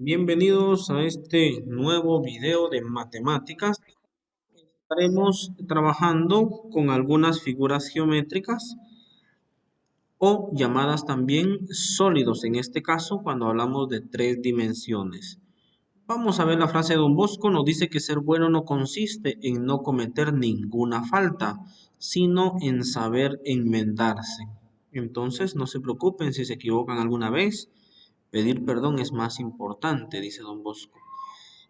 Bienvenidos a este nuevo video de matemáticas. Estaremos trabajando con algunas figuras geométricas o llamadas también sólidos, en este caso cuando hablamos de tres dimensiones. Vamos a ver la frase de Don Bosco. Nos dice que ser bueno no consiste en no cometer ninguna falta, sino en saber enmendarse. Entonces, no se preocupen si se equivocan alguna vez. Pedir perdón es más importante, dice Don Bosco.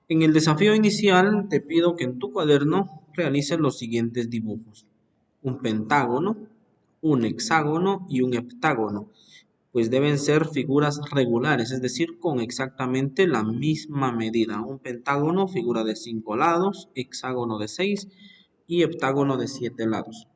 En el desafío inicial te pido que en tu cuaderno realices los siguientes dibujos: un pentágono, un hexágono y un heptágono, pues deben ser figuras regulares, es decir, con exactamente la misma medida. Un pentágono, figura de 5 lados, hexágono de 6 y heptágono de 7 lados.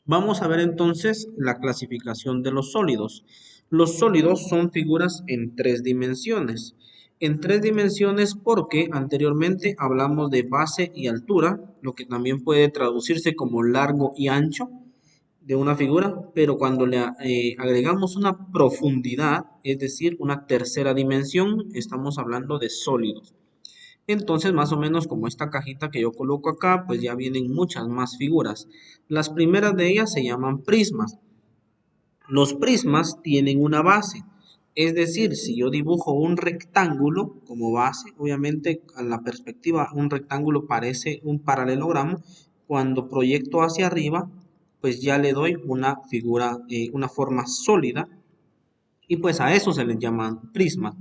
Vamos a ver entonces la clasificación de los sólidos. Los sólidos son figuras en tres dimensiones. En tres dimensiones porque anteriormente hablamos de base y altura, lo que también puede traducirse como largo y ancho de una figura, pero cuando le agregamos una profundidad, es decir, una tercera dimensión, estamos hablando de sólidos. Entonces, más o menos como esta cajita que yo coloco acá, pues ya vienen muchas más figuras. Las primeras de ellas se llaman prismas. Los prismas tienen una base. Es decir, si yo dibujo un rectángulo como base, obviamente a la perspectiva un rectángulo parece un paralelogramo. Cuando proyecto hacia arriba, pues ya le doy una figura, una forma sólida, y pues a eso se les llaman prismas.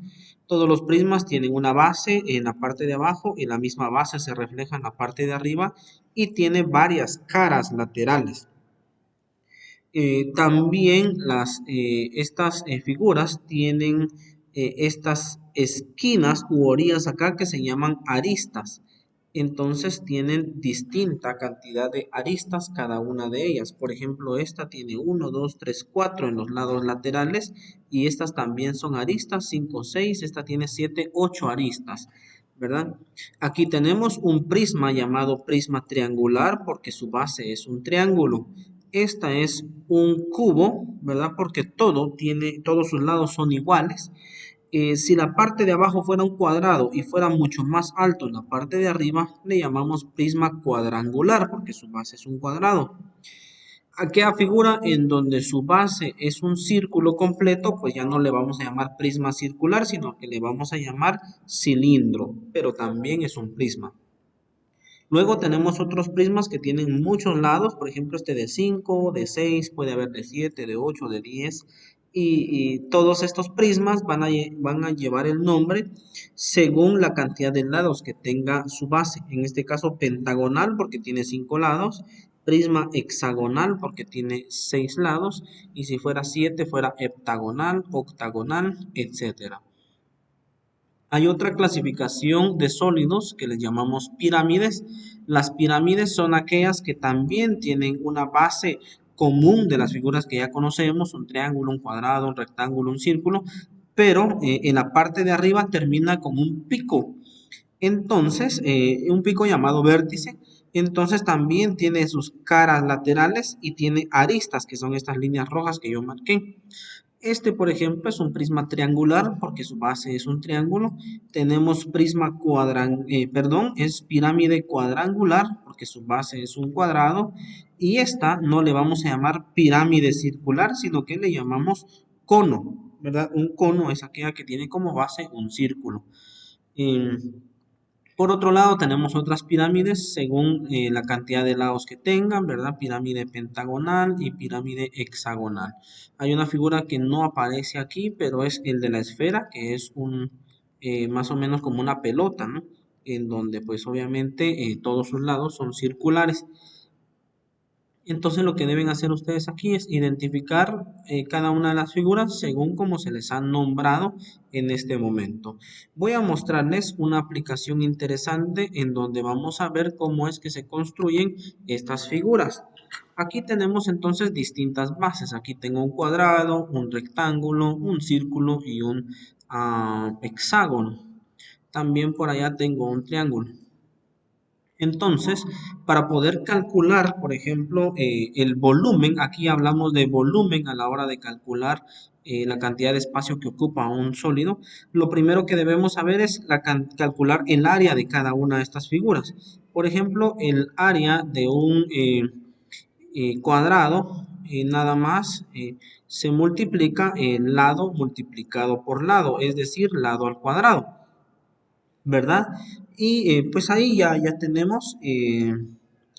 Todos los prismas tienen una base en la parte de abajo y la misma base se refleja en la parte de arriba y tiene varias caras laterales. También estas figuras tienen estas esquinas u orillas acá que se llaman aristas. Entonces tienen distinta cantidad de aristas cada una de ellas. Por ejemplo, esta tiene uno, 2, 3, 4 en los lados laterales y estas también son aristas, 5, 6. Esta tiene 7, 8 aristas, ¿verdad? Aquí tenemos un prisma llamado prisma triangular porque su base es un triángulo. Esta es un cubo, ¿verdad? Porque todos sus lados son iguales. Si la parte de abajo fuera un cuadrado y fuera mucho más alto en la parte de arriba, le llamamos prisma cuadrangular porque su base es un cuadrado. Aquella figura en donde su base es un círculo completo, pues ya no le vamos a llamar prisma circular, sino que le vamos a llamar cilindro, pero también es un prisma. Luego tenemos otros prismas que tienen muchos lados, por ejemplo este de 5, de 6, puede haber de 7, de 8, de 10, y todos estos prismas van a llevar el nombre según la cantidad de lados que tenga su base. En este caso pentagonal porque tiene 5 lados, prisma hexagonal porque tiene 6 lados, y si fuera 7 fuera heptagonal, octagonal, etcétera. Hay otra clasificación de sólidos que les llamamos pirámides. Las pirámides son aquellas que también tienen una base común de las figuras que ya conocemos: un triángulo, un cuadrado, un rectángulo, un círculo, pero en la parte de arriba termina con un pico. Entonces, un pico llamado vértice. Entonces también tiene sus caras laterales y tiene aristas, que son estas líneas rojas que yo marqué. Este, por ejemplo, es un prisma triangular porque su base es un triángulo. Tenemos es pirámide cuadrangular porque su base es un cuadrado. Y esta no le vamos a llamar pirámide circular, sino que le llamamos cono, ¿verdad? Un cono es aquella que tiene como base un círculo. Em, por otro lado, tenemos otras pirámides según la cantidad de lados que tengan, ¿verdad? Pirámide pentagonal y pirámide hexagonal. Hay una figura que no aparece aquí, pero es el de la esfera, que es más o menos como una pelota, ¿no? En donde pues obviamente todos sus lados son circulares. Entonces lo que deben hacer ustedes aquí es identificar cada una de las figuras según como se les ha nombrado en este momento. Voy a mostrarles una aplicación interesante en donde vamos a ver cómo es que se construyen estas figuras. Aquí tenemos entonces distintas bases. Aquí tengo un cuadrado, un rectángulo, un círculo y un hexágono. También por allá tengo un triángulo. Entonces, para poder calcular, por ejemplo, el volumen, aquí hablamos de volumen a la hora de calcular la cantidad de espacio que ocupa un sólido, lo primero que debemos saber es calcular el área de cada una de estas figuras. Por ejemplo, el área de un cuadrado, nada más se multiplica el lado multiplicado por lado, es decir, lado al cuadrado. ¿Verdad? Y pues ahí ya tenemos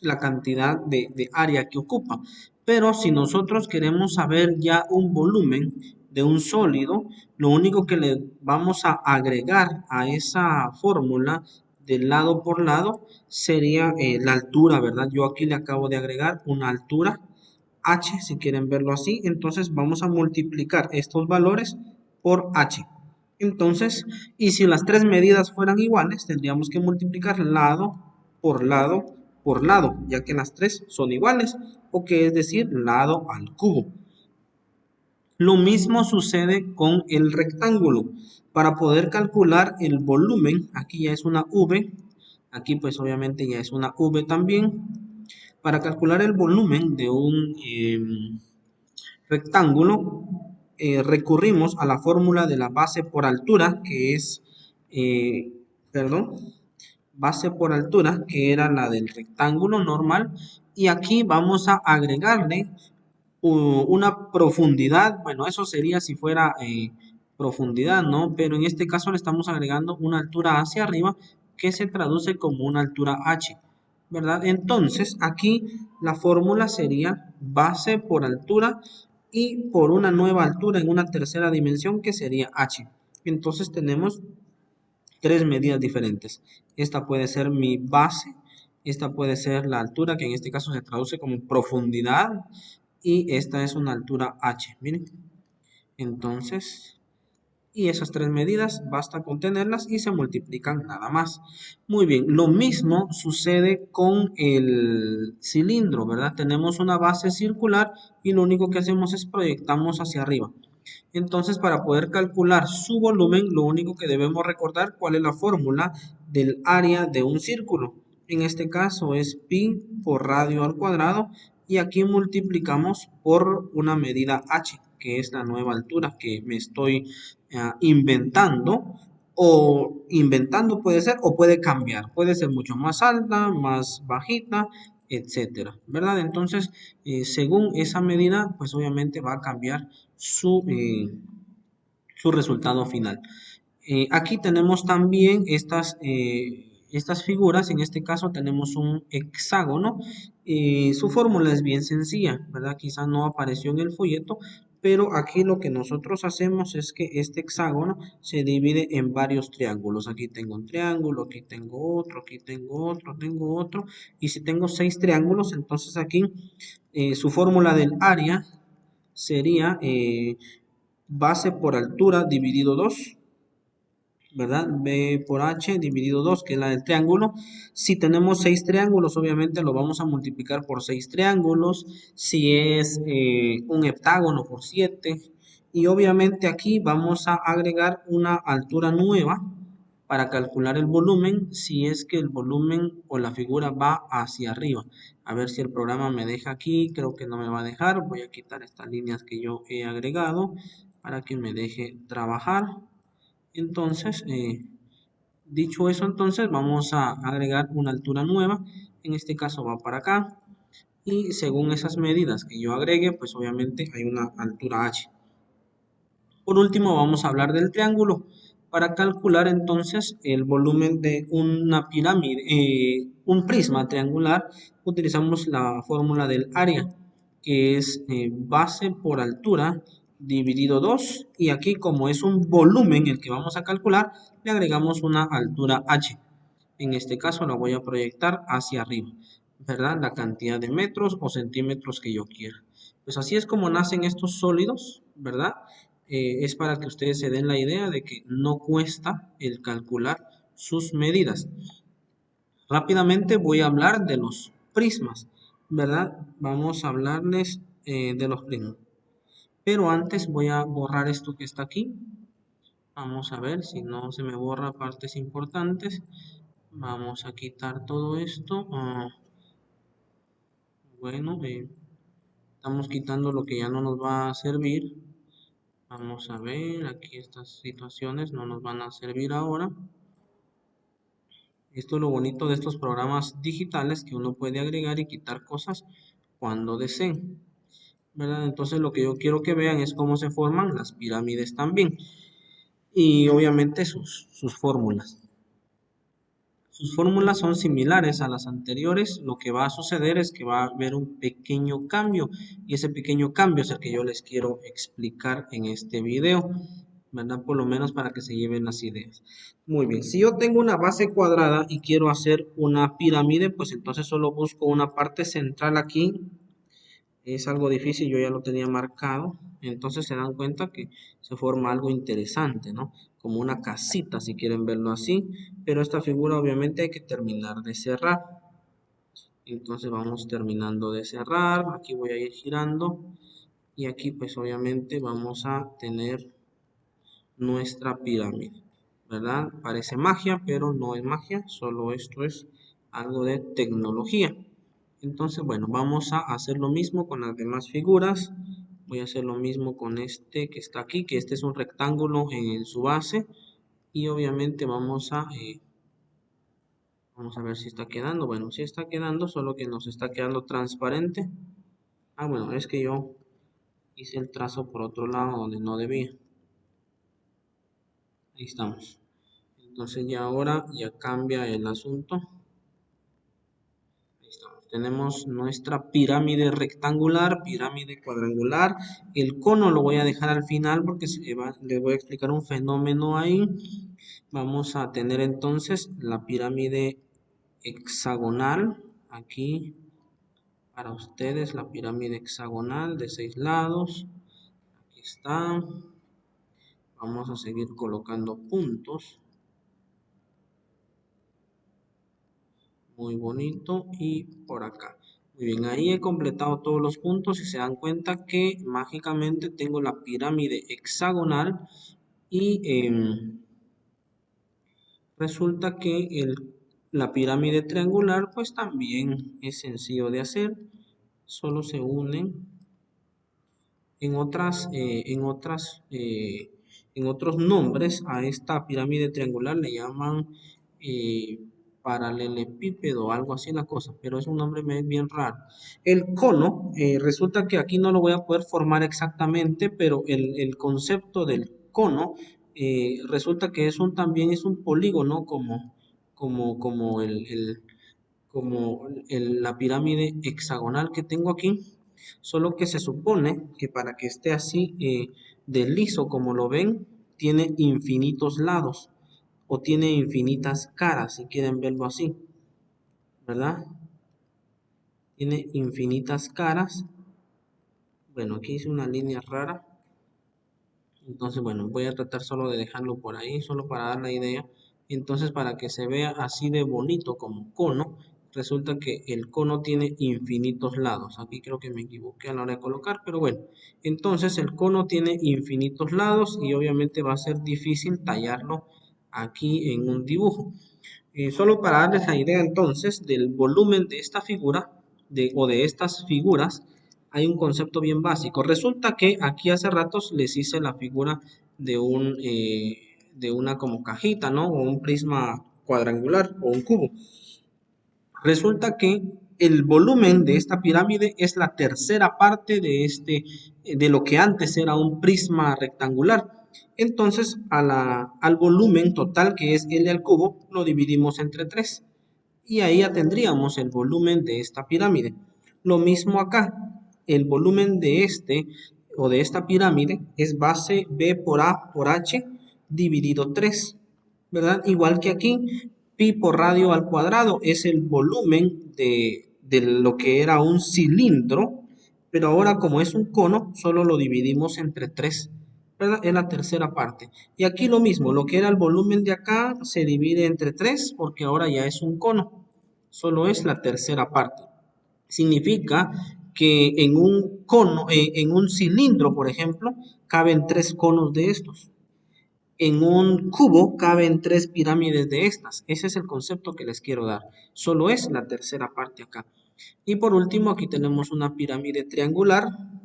la cantidad de área que ocupa. Pero si nosotros queremos saber ya un volumen de un sólido, lo único que le vamos a agregar a esa fórmula del lado por lado sería la altura, ¿verdad? Yo aquí le acabo de agregar una altura h, si quieren verlo así. Entonces vamos a multiplicar estos valores por h. Entonces, y si las tres medidas fueran iguales, tendríamos que multiplicar lado por lado, ya que las tres son iguales, o que es decir, lado al cubo. Lo mismo sucede con el rectángulo. Para poder calcular el volumen, aquí ya es una V, aquí pues obviamente ya es una V también. Para calcular el volumen de un rectángulo, recurrimos a la fórmula de la base por altura, que es, eh, perdón, base por altura, que era la del rectángulo normal, y aquí vamos a agregarle una profundidad. Bueno, eso sería si fuera profundidad, ¿no? Pero en este caso le estamos agregando una altura hacia arriba que se traduce como una altura h, ¿verdad? Entonces, aquí la fórmula sería base por altura y por una nueva altura en una tercera dimensión que sería h. Entonces tenemos tres medidas diferentes. Esta puede ser mi base, esta puede ser la altura, que en este caso se traduce como profundidad, y esta es una altura h. Miren, entonces, y esas tres medidas basta con tenerlas y se multiplican nada más. Muy bien, lo mismo sucede con el cilindro, ¿verdad? Tenemos una base circular y lo único que hacemos es proyectamos hacia arriba. Entonces, para poder calcular su volumen, lo único que debemos recordar cuál es la fórmula del área de un círculo. En este caso es pi por radio al cuadrado y aquí multiplicamos por una medida h, que es la nueva altura que me estoy inventando. O inventando puede ser o puede cambiar. Puede ser mucho más alta, más bajita, etcétera, ¿verdad? Entonces, según esa medida, pues obviamente va a cambiar su resultado final. Aquí tenemos también estas figuras. En este caso tenemos un hexágono. Su fórmula es bien sencilla, ¿verdad? Quizás no apareció en el folleto, pero aquí lo que nosotros hacemos es que este hexágono se divide en varios triángulos. Aquí tengo un triángulo, aquí tengo otro, aquí tengo otro, tengo otro. Y si tengo 6 triángulos, entonces aquí su fórmula del área sería base por altura dividido 2, ¿verdad? B por H dividido 2, que es la del triángulo. Si tenemos 6 triángulos, obviamente lo vamos a multiplicar por 6 triángulos. Si es un heptágono, por 7. Y obviamente aquí vamos a agregar una altura nueva para calcular el volumen, si es que el volumen o la figura va hacia arriba. A ver si el programa me deja aquí. Creo que no me va a dejar. Voy a quitar estas líneas que yo he agregado para que me deje trabajar. Entonces, dicho eso, entonces vamos a agregar una altura nueva. En este caso va para acá. Y según esas medidas que yo agregue, pues obviamente hay una altura h. Por último, vamos a hablar del triángulo. Para calcular entonces el volumen de una pirámide, un prisma triangular, utilizamos la fórmula del área, que es base por altura dividido 2. Y aquí, como es un volumen el que vamos a calcular, le agregamos una altura h. En este caso la voy a proyectar hacia arriba, ¿verdad? La cantidad de metros o centímetros que yo quiera. Pues así es como nacen estos sólidos, ¿verdad? Es para que ustedes se den la idea de que no cuesta el calcular sus medidas. Rápidamente voy a hablar de los prismas, ¿verdad? Vamos a hablarles de los prismas. Pero antes voy a borrar esto que está aquí. Vamos a ver si no se me borra partes importantes. Vamos a quitar todo esto. Bueno, estamos quitando lo que ya no nos va a servir. Vamos a ver, aquí estas situaciones no nos van a servir ahora. Esto es lo bonito de estos programas digitales, que uno puede agregar y quitar cosas cuando deseen, ¿verdad? Entonces lo que yo quiero que vean es cómo se forman las pirámides también. Y obviamente sus fórmulas. Sus fórmulas son similares a las anteriores. Lo que va a suceder es que va a haber un pequeño cambio. Y ese pequeño cambio es el que yo les quiero explicar en este video, ¿verdad? Por lo menos para que se lleven las ideas. Muy bien, si yo tengo una base cuadrada y quiero hacer una pirámide, pues entonces solo busco una parte central aquí. Es algo difícil, yo ya lo tenía marcado. Entonces se dan cuenta que se forma algo interesante, ¿no? Como una casita, si quieren verlo así. Pero esta figura obviamente hay que terminar de cerrar. Entonces vamos terminando de cerrar. Aquí voy a ir girando. Y aquí pues obviamente vamos a tener nuestra pirámide, ¿verdad? Parece magia, pero no es magia, solo esto es algo de tecnología. Entonces, bueno, vamos a hacer lo mismo con las demás figuras. Voy a hacer lo mismo con este que está aquí, que este es un rectángulo en su base. Y obviamente vamos a ver si está quedando. Bueno, sí está quedando, solo que nos está quedando transparente. Ah, bueno, es que yo hice el trazo por otro lado donde no debía. Ahí estamos. Entonces ya ahora ya cambia el asunto. Ahí estamos. Tenemos nuestra pirámide rectangular, pirámide cuadrangular. El cono lo voy a dejar al final porque les voy a explicar un fenómeno ahí. Vamos a tener entonces la pirámide hexagonal. Aquí para ustedes la pirámide hexagonal de 6 lados. Aquí está. Vamos a seguir colocando puntos. Muy bonito. Y por acá. Muy bien, ahí he completado todos los puntos y se dan cuenta que mágicamente tengo la pirámide hexagonal y resulta que la pirámide triangular pues también es sencillo de hacer, solo se unen en otros nombres a esta pirámide triangular le llaman eh, paralelepípedo, algo así la cosa, pero es un nombre bien raro. El cono, resulta que aquí no lo voy a poder formar exactamente, pero el concepto del cono resulta que también es un polígono como la pirámide hexagonal que tengo aquí, solo que se supone que para que esté así de liso como lo ven, tiene infinitos lados o tiene infinitas caras, si quieren verlo así, ¿verdad? Tiene infinitas caras. Bueno, aquí hice una línea rara. Entonces, bueno, voy a tratar solo de dejarlo por ahí, solo para dar la idea. Entonces, para que se vea así de bonito como cono, resulta que el cono tiene infinitos lados. Aquí creo que me equivoqué a la hora de colocar, pero bueno. Entonces, el cono tiene infinitos lados y obviamente va a ser difícil tallarlo aquí en un dibujo. Solo para darles la idea entonces del volumen de esta figura o de estas figuras, hay un concepto bien básico. Resulta que aquí hace ratos les hice la figura de una como cajita, ¿no? O un prisma cuadrangular o un cubo. Resulta que el volumen de esta pirámide es la tercera parte de lo que antes era un prisma rectangular. Entonces, al volumen total, que es L al cubo, lo dividimos entre 3. Y ahí ya tendríamos el volumen de esta pirámide. Lo mismo acá, el volumen de o de esta pirámide es base B por A por H dividido 3, ¿verdad? Igual que aquí, pi por radio al cuadrado es el volumen de lo que era un cilindro, pero ahora como es un cono, solo lo dividimos entre 3, ¿verdad? Es la tercera parte. Y aquí lo mismo, lo que era el volumen de acá se divide entre 3 porque ahora ya es un cono, solo es la tercera parte. Significa que en un cilindro, por ejemplo, caben 3 conos de estos. En un cubo caben tres pirámides de estas. Ese es el concepto que les quiero dar. Solo es la tercera parte acá. Y por último, aquí tenemos una pirámide triangular.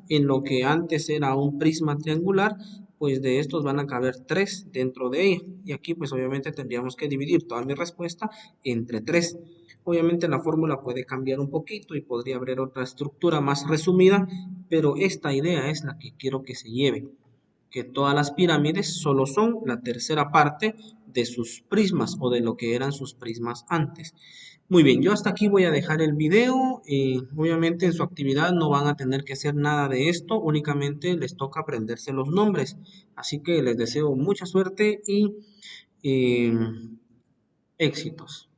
En lo que antes era un prisma triangular, pues de estos van a caber tres dentro de ella. Y aquí pues obviamente tendríamos que dividir toda mi respuesta entre tres. Obviamente la fórmula puede cambiar un poquito y podría haber otra estructura más resumida, pero esta idea es la que quiero que se lleve, que todas las pirámides solo son la tercera parte de sus prismas o de lo que eran sus prismas antes. Muy bien, yo hasta aquí voy a dejar el video. Obviamente en su actividad no van a tener que hacer nada de esto, únicamente les toca aprenderse los nombres. Así que les deseo mucha suerte y eh, éxitos.